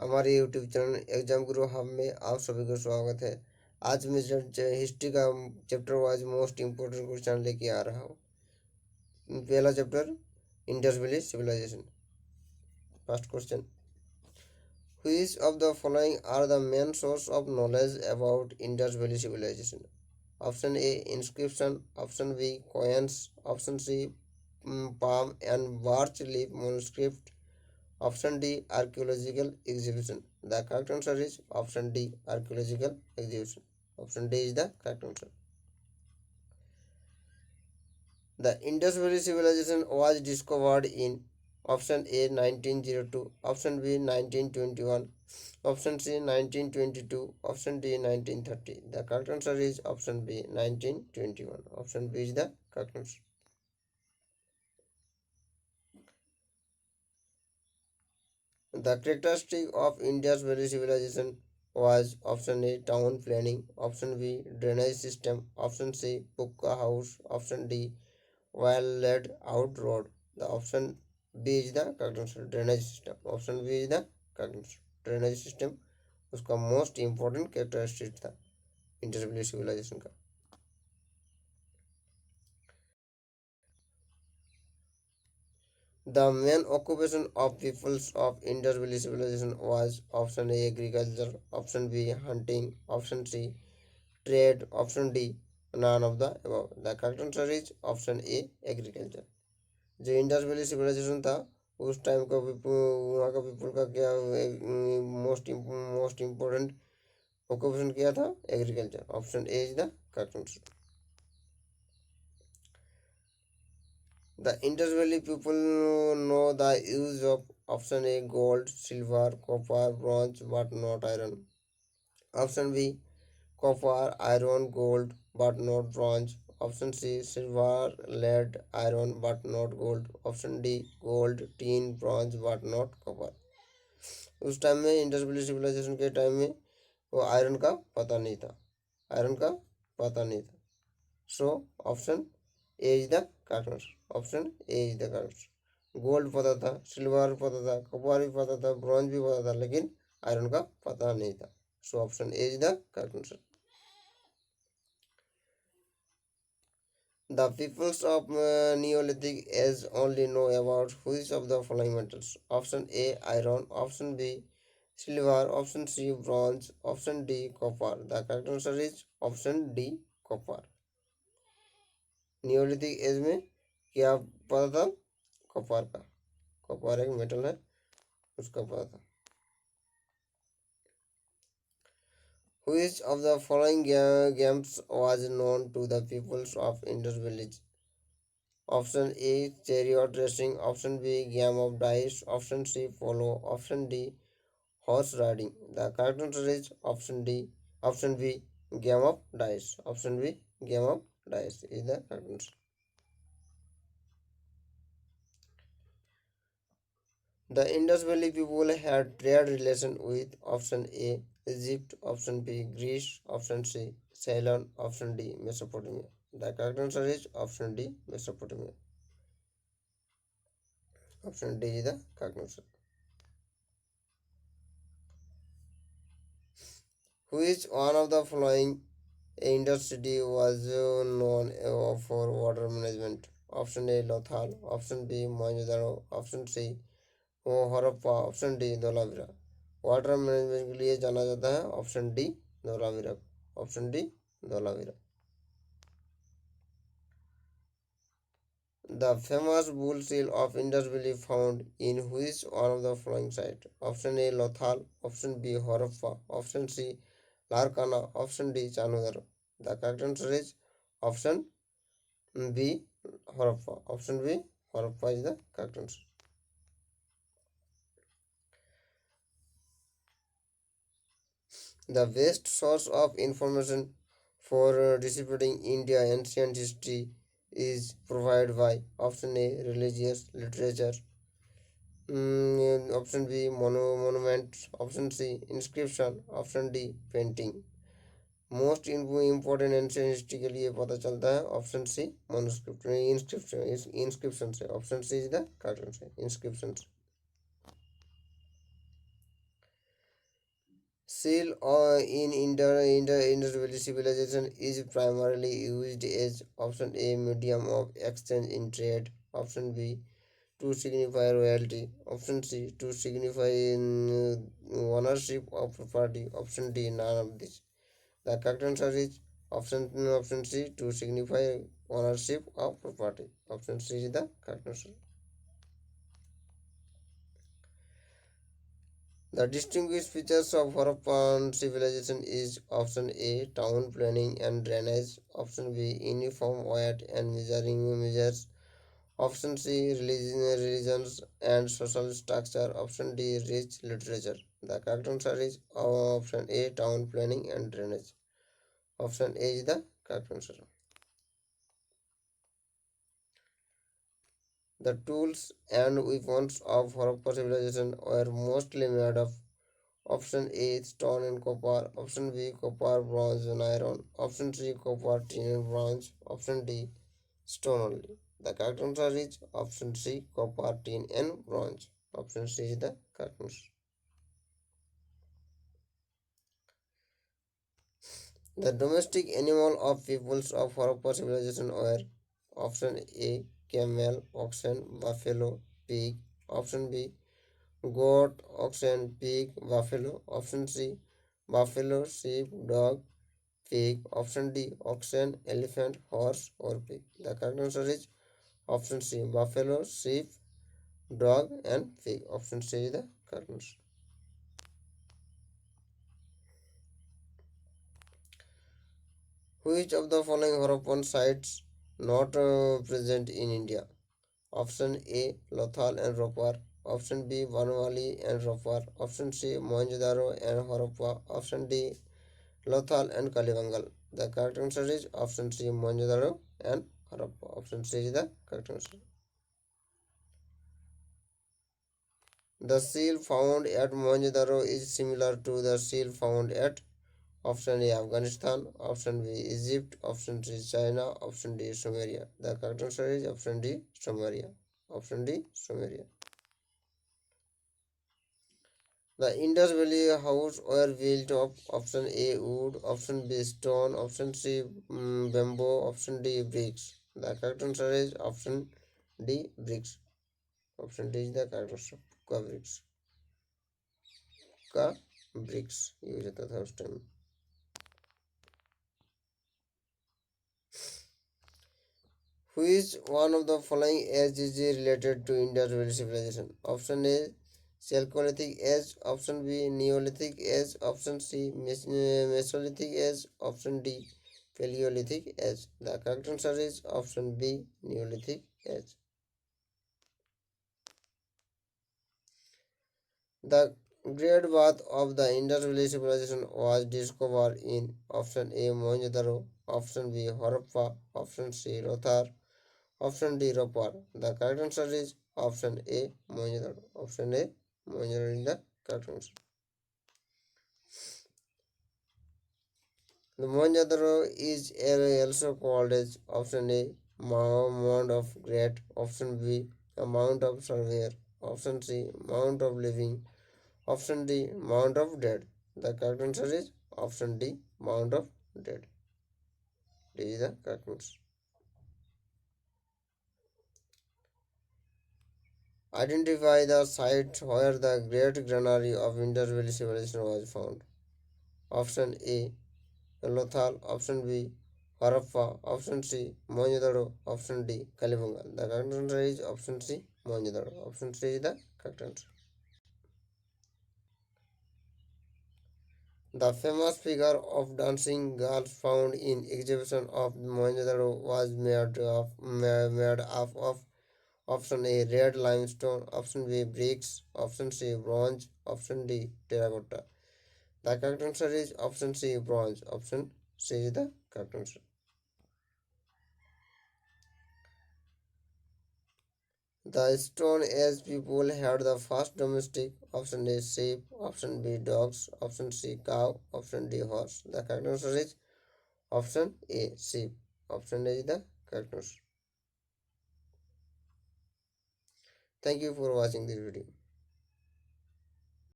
हमारे YouTube channel exam गुरु hub में आप सभी को स्वागत है। आज मैं हिस्ट्री का chapter wise most important question लेके आ रहा हूँ। पहला chapter Indus valley civilisation. First question, which of the following are the main source of knowledge about Indus valley civilisation? Option A inscription, option B coins, option C palm and birch leaf manuscript, option D archaeological exhibition. The correct answer is option D archaeological exhibition. Option D is the correct answer. The Indus Valley civilization was discovered in option A 1902, option B 1921, option C 1922, option D 1930. The correct answer is option B 1921. Option B is the correct answer. The characteristic of India's Valley civilization was option A town planning, option B drainage system, option C pucca house, option D well laid out road. The option B is the correct answer. Drainage system. Option B is the correct answer. Drainage system उसका most important characteristic था Indus valley civilisation का. The main occupation of peoples of Indus Valley civilization was option A agriculture, option B hunting, option C trade, option D none of the above. The correct answer is option A agriculture. जो Indus valley civilisation था उस time का वहाँ का people का क्या most important occupation किया था? Agriculture. Option A is the correct answer. The Indus Valley people know the use of option A gold, silver, copper, bronze, but not iron. Option B copper, iron, gold, but not bronze. Option C silver, lead, iron, but not gold. Option D gold, tin, bronze, but not copper. उस time में Indus valley civilisation के time में वो iron का पता नहीं था. Iron का पता नहीं था. So option A is the correct answer. Option A is the correct answer. Gold पता था, सिल्वर पता था, कॉपर भी पता था, ब्रॉन्ज भी पता था, लेकिन आयरन का पता नहीं था. So option A is the correct answer. The peoples of Neolithic age only know about which of the following metals? Option A iron, option B silver, option C bronze, option D copper. The correct answer is option D copper. Neolithic age में क्या पता था? Copper का. Copper एक metal है, उसका पता था. Which of the following games was known to the peoples of Indus village? Option A chariot racing, option B game of dice, option C polo, option D horse riding. The correct answer is option D. Option B game of dice. Option B game of dice is the correct answer. The Indus Valley people had trade relation with option A Egypt, option B Greece, option C Ceylon, option D Mesopotamia. The correct answer is option D Mesopotamia. Option D is the correct answer. Which one of the following Indus city was known for water management? Option A Lothal, option B Mohenjo-daro, option C Harappa, option D Dholavira. Water management के लिए जाना जाता है option D Dholavira. Option D Dholavira. The famous bull seal of Indus Valley found in which one of the following site? Option A Lothal, option B Harappa, option C Larkana, option D Chanudar. The correct answer is option B Harappa. Option B Harappa is the correct answer. The best source of information for deciphering India ancient history is provided by option A religious literature, option B monuments, option C inscription, option D painting. Most important ancient history के लिए पता चलता है option C manuscript inscription से. Option C is the correct answer. Inscription से. Seal in Indus Valley civilization is primarily used as option A medium of exchange in trade, option B to signify royalty, option C to signify ownership of property, option D none of this. The correct answer is option C to signify ownership of property. Option C is the correct answer. The distinguished features of Harappan civilization is option A town planning and drainage, option B uniform weight and measuring measures, option C religions and social structure, option D rich literature. The correct answer is option A town planning and drainage. Option A is the correct answer. The tools and weapons of Harappa civilization were mostly made of option A stone and copper, option B copper, bronze and iron, option C copper, tin and bronze, option D stone only. The correct answer is option C copper, tin and bronze. Option C is the correct answer. The domestic animal of peoples of Harappa civilization were option A camel, oxen, buffalo, pig, option B goat, oxen, pig, buffalo, option C buffalo, sheep, dog, pig, option D oxen, elephant, horse or pig. The correct answer is option C buffalo, sheep, dog and pig. Option C is the correct answer. Which of the following Harappan sites not present in India? Option A Lothal and Ropar, option B Banwali and Ropar, option C Mohenjo-daro and Harappa, option D Lothal and Kalibangal. The correct answer is option C Mohenjo-daro and Harappa. Option C is the correct answer. The seal found at Mohenjo-daro is similar to the seal found at option A Afghanistan, option B Egypt, option C China, option D Sumeria. The correct answer is option D Sumeria. Option D Sumeria. The Indus Valley house were built of option A wood, option B stone, option C bamboo, option D bricks. The correct answer is option D bricks. Option D is the correct answer. Ka bricks. Ka bricks. Use it the first time. Which one of the following age is related to Indus Valley civilization? Option A Chalcolithic age, option B Neolithic age, option C Mesolithic age, option D Paleolithic age. The correct answer is option B Neolithic age. The Great Bath of the Indus Valley civilization was discovered in option A Mohenjo-daro, option B Harappa, option C Lothar, option D Ropar. The correct answer is option A Mohenjo-daro. Option A Mohenjo-daro is the correct answer. The Mohenjo-daro is also called as option A Mound of Great, option B a Mount of Surveyor, option C Mount of Living, option D Mount of Dead. The correct answer is option D Mount of Dead. D is the correct answer. Identify the site where the great granary of Indus Valley civilization was found. Option A Lothal, option B Harappa, option C Mohenjo-daro, option D Kalibangal. The correct answer is option C Mohenjo-daro. Option C is the correct answer. The famous figure of dancing girl found in exhibition of Mohenjo-daro was made up of option A red limestone, option B bricks, option C bronze, option D terracotta. The correct answer is option C bronze. Option C is the correct answer. The Stone Age people had the first domestic option A sheep, option B dogs, option C cow, option D horse. The correct answer is option A sheep. Option A is the correct answer. Thank you for watching this video.